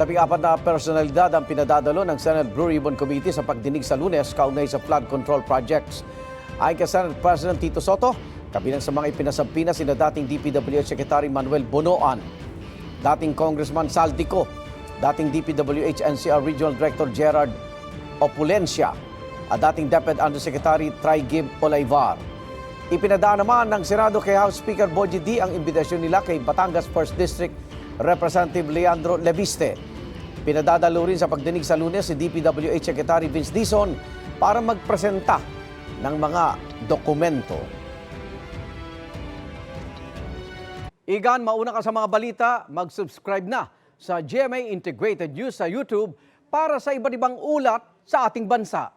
Labing-apat na personalidad ang pinadadalo ng Senate Blue Ribbon Committee sa pagdinig sa Lunes kaugnay sa flood control projects. Ayon kay Senate President Tito Soto, kabilang sa mga ipinasampina sina dating DPWH Secretary Manuel Bonoan, dating Congressman Saldico, dating DPWH NCR Regional Director Gerard Opulencia, at dating DepEd Undersecretary Traigib Olaivar. Ipinadaan naman ng Senado kay House Speaker Bogie D ang imbitasyon nila kay Batangas 1st District Representative Leandro Leviste. Pinadadalo rin sa pagdinig sa Lunes si DPWH Secretary Vince Dizon para magpresenta ng mga dokumento. Igan, mauna ka sa mga balita, mag-subscribe na sa GMA Integrated News sa YouTube para sa iba't ibang ulat sa ating bansa.